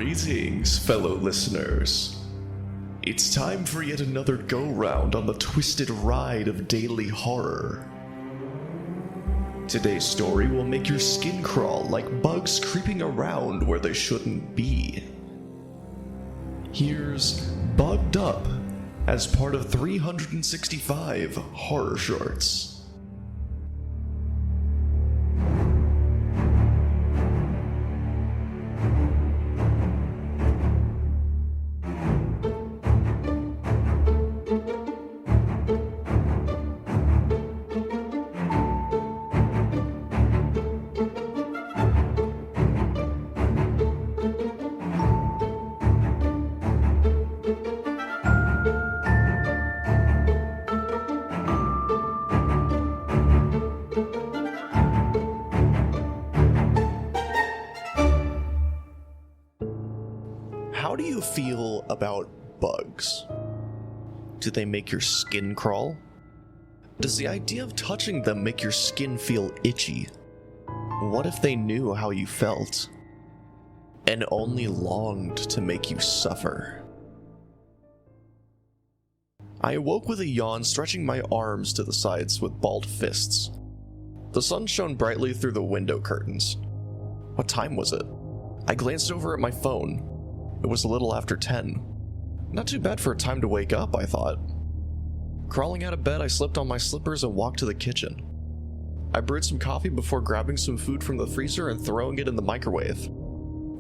Greetings, fellow listeners. It's time for yet another go-round on the twisted ride of daily horror. Today's story will make your skin crawl like bugs creeping around where they shouldn't be. Here's Bugged Up as part of 365 Horror Shorts. How do you feel about bugs? Do they make your skin crawl? Does the idea of touching them make your skin feel itchy? What if they knew how you felt and only longed to make you suffer? I awoke with a yawn, stretching my arms to the sides with balled fists. The sun shone brightly through the window curtains. What time was it? I glanced over at my phone. It was a little after 10. Not too bad for a time to wake up, I thought. Crawling out of bed, I slipped on my slippers and walked to the kitchen. I brewed some coffee before grabbing some food from the freezer and throwing it in the microwave.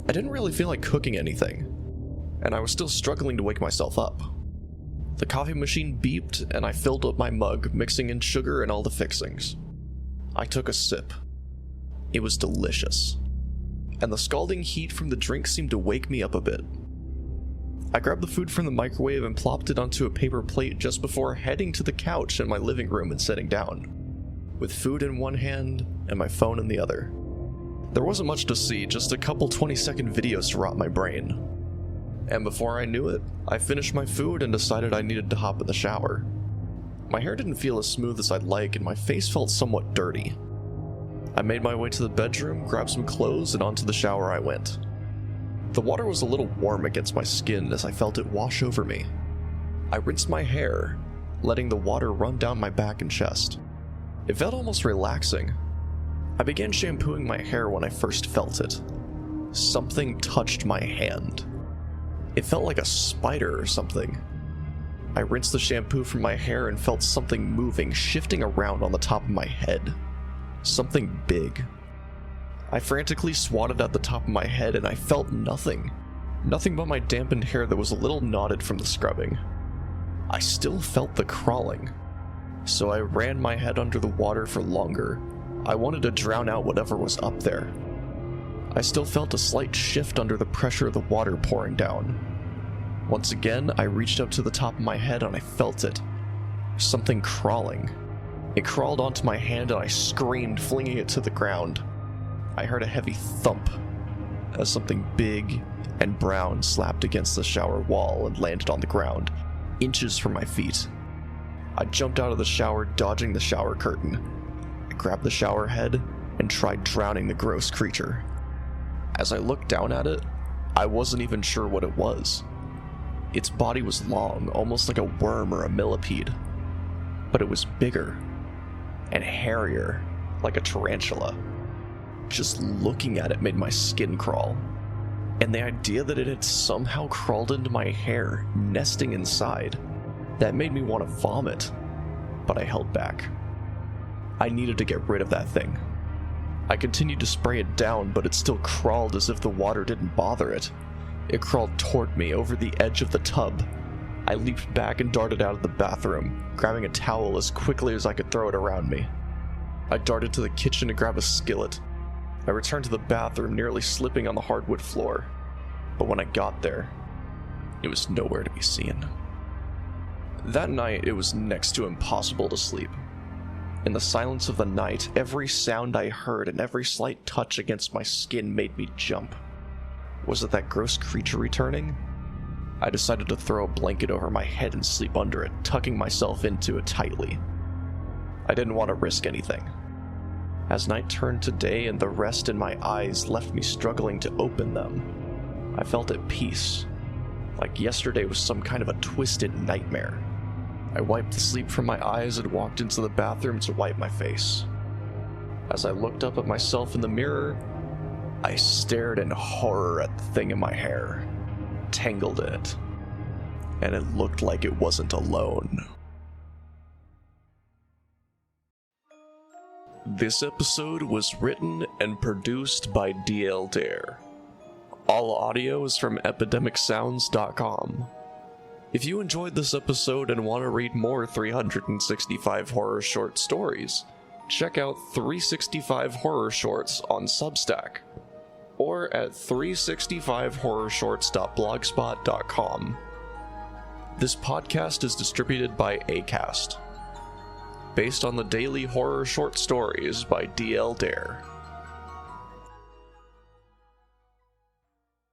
I didn't really feel like cooking anything, and I was still struggling to wake myself up. The coffee machine beeped, and I filled up my mug, mixing in sugar and all the fixings. I took a sip. It was delicious, and the scalding heat from the drink seemed to wake me up a bit. I grabbed the food from the microwave and plopped it onto a paper plate just before heading to the couch in my living room and sitting down, with food in one hand and my phone in the other. There wasn't much to see, just a couple 20-second videos to rot my brain. And before I knew it, I finished my food and decided I needed to hop in the shower. My hair didn't feel as smooth as I'd like, and my face felt somewhat dirty. I made my way to the bedroom, grabbed some clothes, and onto the shower I went. The water was a little warm against my skin as I felt it wash over me. I rinsed my hair, letting the water run down my back and chest. It felt almost relaxing. I began shampooing my hair when I first felt it. Something touched my hand. It felt like a spider or something. I rinsed the shampoo from my hair and felt something moving, shifting around on the top of my head. Something big. I frantically swatted at the top of my head and I felt nothing. Nothing but my dampened hair that was a little knotted from the scrubbing. I still felt the crawling, so I ran my head under the water for longer. I wanted to drown out whatever was up there. I still felt a slight shift under the pressure of the water pouring down. Once again, I reached up to the top of my head and I felt it. Something crawling. It crawled onto my hand and I screamed, flinging it to the ground. I heard a heavy thump as something big and brown slapped against the shower wall and landed on the ground, inches from my feet. I jumped out of the shower, dodging the shower curtain. I grabbed the shower head and tried drowning the gross creature. As I looked down at it, I wasn't even sure what it was. Its body was long, almost like a worm or a millipede, but it was bigger and hairier, like a tarantula. Just looking at it made my skin crawl, and the idea that it had somehow crawled into my hair, nesting inside, that made me want to vomit, but I held back. I needed to get rid of that thing. I continued to spray it down, but it still crawled as if the water didn't bother it. It crawled toward me over the edge of the tub. I leaped back and darted out of the bathroom, grabbing a towel as quickly as I could throw it around me. I darted to the kitchen to grab a skillet. I returned to the bathroom, nearly slipping on the hardwood floor. But when I got there, it was nowhere to be seen. That night, it was next to impossible to sleep. In the silence of the night, every sound I heard and every slight touch against my skin made me jump. Was it that gross creature returning? I decided to throw a blanket over my head and sleep under it, tucking myself into it tightly. I didn't want to risk anything. As night turned to day and the rest in my eyes left me struggling to open them, I felt at peace, like yesterday was some kind of a twisted nightmare. I wiped the sleep from my eyes and walked into the bathroom to wipe my face. As I looked up at myself in the mirror, I stared in horror at the thing in my hair, tangled in it, and it looked like it wasn't alone. This episode was written and produced by DL Dare. All audio is from epidemicsounds.com. If you enjoyed this episode and want to read more 365 horror short stories, check out 365 Horror Shorts on Substack, or at 365horrorshorts.blogspot.com. This podcast is distributed by Acast, based on the daily horror short stories by DL Dare.